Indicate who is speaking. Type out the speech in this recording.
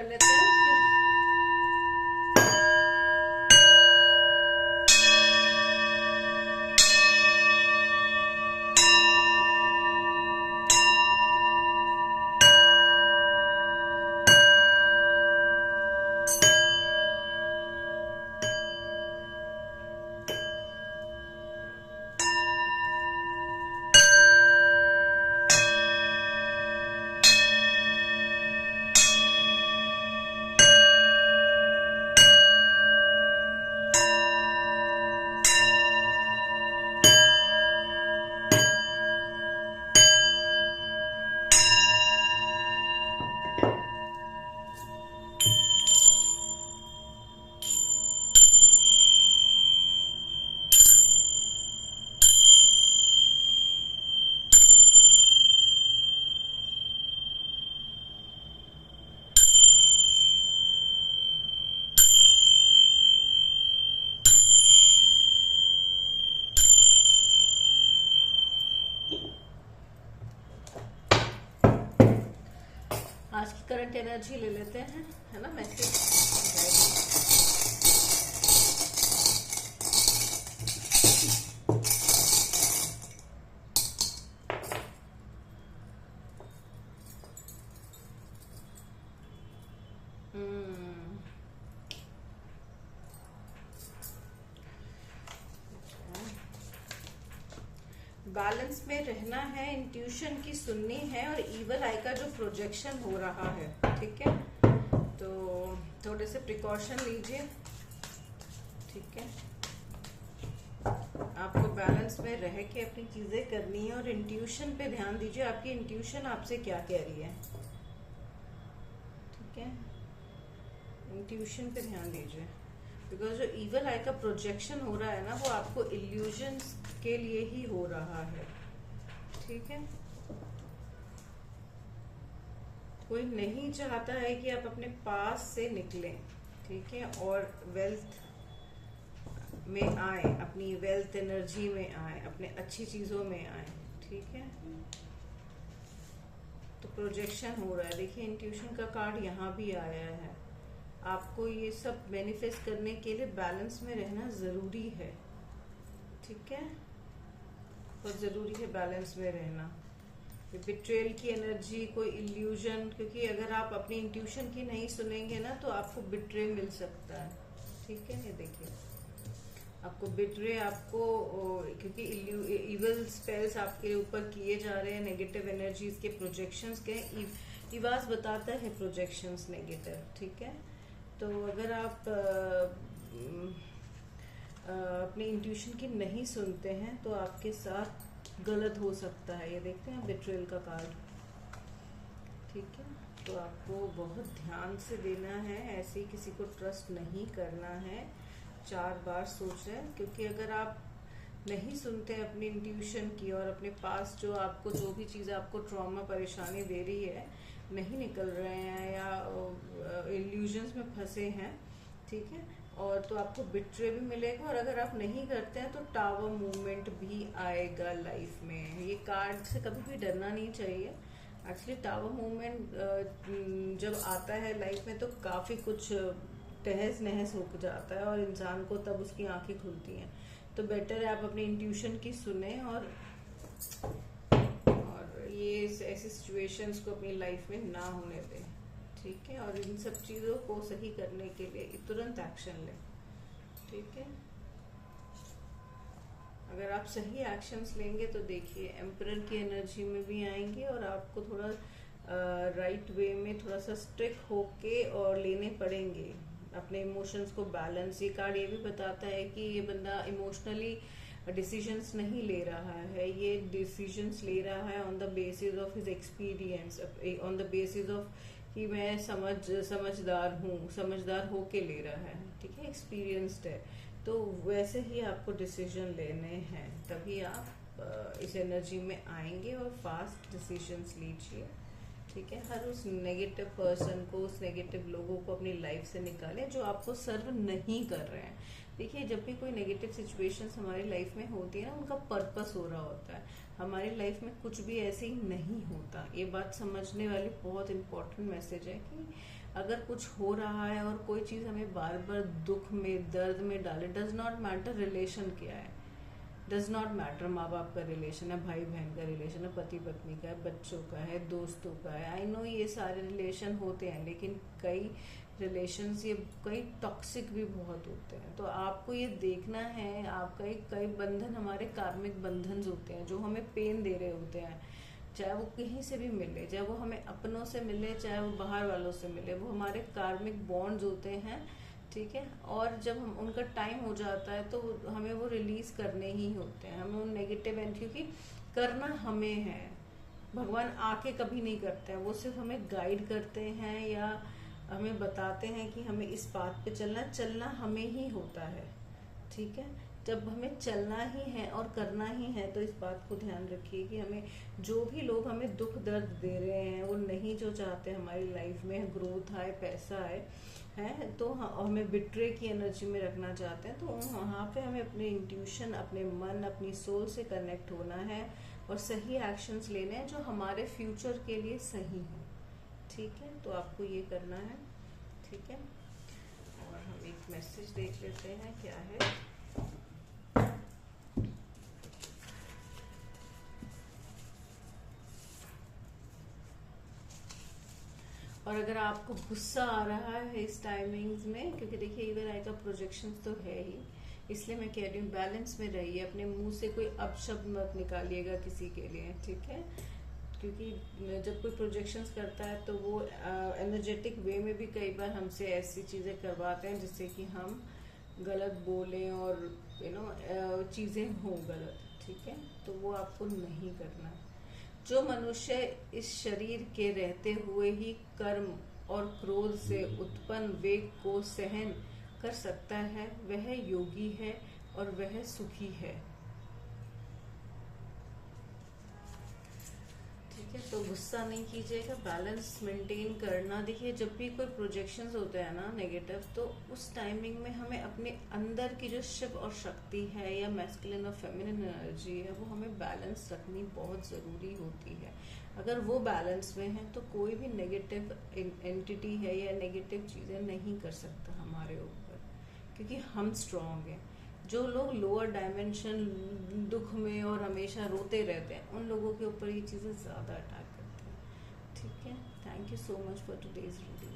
Speaker 1: कर लेते हैं फिर। आज की करंट एनर्जी ले लेते हैं, है ना, मैसेज। बैलेंस में रहना है, इंट्यूशन की सुननी है, और इवल आई का जो प्रोजेक्शन हो रहा है, ठीक है, तो थोड़े से प्रिकॉशन लीजिए, ठीक है। आपको बैलेंस में रह के अपनी चीजें करनी है और इंट्यूशन पे ध्यान दीजिए, आपकी इंट्यूशन आपसे क्या कह रही है, ठीक है। इंट्यूशन पे ध्यान दीजिए, बिकॉज जो इवल आई का प्रोजेक्शन हो रहा है ना, वो आपको इल्यूजन्स के लिए ही हो रहा है, ठीक है। कोई नहीं चाहता है कि आप अपने पास से निकलें, ठीक है, और वेल्थ में आए, अपनी वेल्थ एनर्जी में आए, अपने अच्छी चीजों में आए, ठीक है। तो प्रोजेक्शन हो रहा है, देखिए इंट्यूशन का कार्ड यहाँ भी आया है। आपको ये सब मैनिफेस्ट करने के लिए बैलेंस में रहना जरूरी है, ठीक है, बहुत जरूरी है बैलेंस में रहना। बिट्रेयल की एनर्जी, कोई इल्यूजन, क्योंकि अगर आप अपनी इंट्यूशन की नहीं सुनेंगे ना तो आपको बिट्रे मिल सकता है, ठीक है। ये देखिए आपको बिट्रे, आपको क्योंकि इवल स्पेल्स आपके ऊपर किए जा रहे हैं, नेगेटिव एनर्जीज के प्रोजेक्शंस के, इवाज बताता है प्रोजेक्शंस नेगेटिव, ठीक है। तो अगर आप अपनी इंट्यूशन की नहीं सुनते हैं तो आपके साथ गलत हो सकता है। ये देखते हैं बिट्रेयल का कार्ड, ठीक है। तो आपको बहुत ध्यान से देना है, ऐसे ही किसी को ट्रस्ट नहीं करना है, 4 बार सोचें, क्योंकि अगर आप नहीं सुनते अपनी इंट्यूशन की और अपने पास जो आपको जो भी चीज़ आपको ट्रॉमा परेशानी दे रही है, नहीं निकल रहे हैं या इल्यूजन्स में फंसे हैं, ठीक है, और तो आपको बिट्रे भी मिलेगा। और अगर आप नहीं करते हैं तो टावर मूवमेंट भी आएगा लाइफ में। ये कार्ड से कभी भी डरना नहीं चाहिए। एक्चुअली टावर मूवमेंट जब आता है लाइफ में तो काफ़ी कुछ तहस नहस हो जाता है और इंसान को तब उसकी आंखें खुलती हैं। तो बेटर है आप अपनी इंट्यूशन की सुने और ये ऐसी सिचुएशंस को अपनी लाइफ में ना होने दें, ठीक है। और इन सब चीज़ों को सही करने के लिए तुरंत एक्शन लें, ठीक है। अगर आप सही एक्शंस लेंगे तो देखिए एम्परर की एनर्जी में भी आएंगे और आपको थोड़ा राइट वे में थोड़ा सा स्ट्रिक्ट होके और लेने पड़ेंगे अपने इमोशंस को बैलेंस। ये कार्ड ये भी बताता है कि ये बंदा इमोशनली डिसीजंस नहीं ले रहा है, ये डिसीजंस ले रहा है on the basis of his experience, on the basis of कि मैं समझदार हूँ, समझदार होके ले रहा है, ठीक है, एक्सपीरियंस्ड है। तो वैसे ही आपको डिसीजन लेने हैं, तभी आप इस एनर्जी में आएंगे और फास्ट डिसीजंस लीजिए, ठीक है। हर उस नेगेटिव पर्सन को, उस नेगेटिव लोगों को अपनी लाइफ से निकालें जो आपको सर्व नहीं कर रहे हैं। देखिए जब भी कोई नेगेटिव सिचुएशंस हमारी लाइफ में होती है ना, उनका पर्पस हो रहा होता है। हमारी लाइफ में कुछ भी ऐसे ही नहीं होता। ये बात समझने वाली बहुत इंपॉर्टेंट मैसेज है कि अगर कुछ हो रहा है और कोई चीज़ हमें बार बार दुख में, दर्द में डाले, डज नॉट मैटर रिलेशन क्या है, डज नॉट मैटर माँ बाप का रिलेशन है, भाई बहन का रिलेशन है, पति पत्नी का है, बच्चों का है, दोस्तों का है, आई नो ये सारे रिलेशन होते हैं, लेकिन कई रिलेशंस ये कई टॉक्सिक भी बहुत होते हैं। तो आपको ये देखना है, आपका कई बंधन हमारे कार्मिक बंधन होते हैं जो हमें पेन दे रहे होते हैं, चाहे वो कहीं से भी मिले, चाहे वो हमें अपनों से मिले, चाहे वो बाहर वालों से मिले, वो हमारे कार्मिक बॉन्ड्स होते हैं, ठीक है। और जब हम उनका टाइम हो जाता है तो हमें वो रिलीज करने ही होते हैं, हमें उन नेगेटिव क्योंकि करना हमें है, भगवान आके कभी नहीं करते हैं, वो सिर्फ हमें गाइड करते हैं या हमें बताते हैं कि हमें इस बात पे चलना हमें ही होता है, ठीक है। जब हमें चलना ही है और करना ही है तो इस बात को ध्यान रखिए कि हमें जो भी लोग हमें दुख दर्द दे रहे हैं, वो नहीं जो चाहते हमारी लाइफ में ग्रोथ आए, पैसा आए, है तो हमें बिट्रे की एनर्जी में रखना चाहते हैं, तो वहाँ पे हमें अपने इंट्यूशन, अपने मन, अपनी सोल से कनेक्ट होना है और सही एक्शंस लेने हैं जो हमारे फ्यूचर के लिए सही है, ठीक है। तो आपको ये करना है, ठीक है। और हम एक मैसेज देख लेते हैं क्या है। और अगर आपको गुस्सा आ रहा है इस टाइमिंग्स में, क्योंकि देखिए इधर आएगा प्रोजेक्शंस तो है ही, इसलिए मैं कह रही हूँ बैलेंस में रहिए, अपने मुंह से कोई अपशब्द मत निकालिएगा किसी के लिए, ठीक है। क्योंकि जब कोई प्रोजेक्शंस करता है तो वो एनर्जेटिक वे में भी कई बार हमसे ऐसी चीजें करवाते हैं जिससे कि हम गलत बोलें और चीजें हों गलत, ठीक है। तो वो आपको नहीं करना है। जो मनुष्य इस शरीर के रहते हुए ही कर्म और क्रोध से उत्पन्न वेग को सहन कर सकता है, वह योगी है और वह सुखी है, ठीक है। तो गुस्सा नहीं कीजिएगा, बैलेंस मेंटेन करना। देखिए जब भी कोई प्रोजेक्शंस होते हैं ना नेगेटिव, तो उस टाइमिंग में हमें अपने अंदर की जो शिव और शक्ति है या मैस्कुलिन और फेमिनिन एनर्जी है, वो हमें बैलेंस रखनी बहुत ज़रूरी होती है। अगर वो बैलेंस में है तो कोई भी नेगेटिव एंटिटी है या नेगेटिव चीज़ें नहीं कर सकता हमारे ऊपर, क्योंकि हम स्ट्रांग हैं। जो लोग लोअर डायमेंशन दुख में और हमेशा रोते रहते हैं, उन लोगों के ऊपर ये चीज़ें ज़्यादा अटैक करती हैं, ठीक है। Thank you so much for today's reading.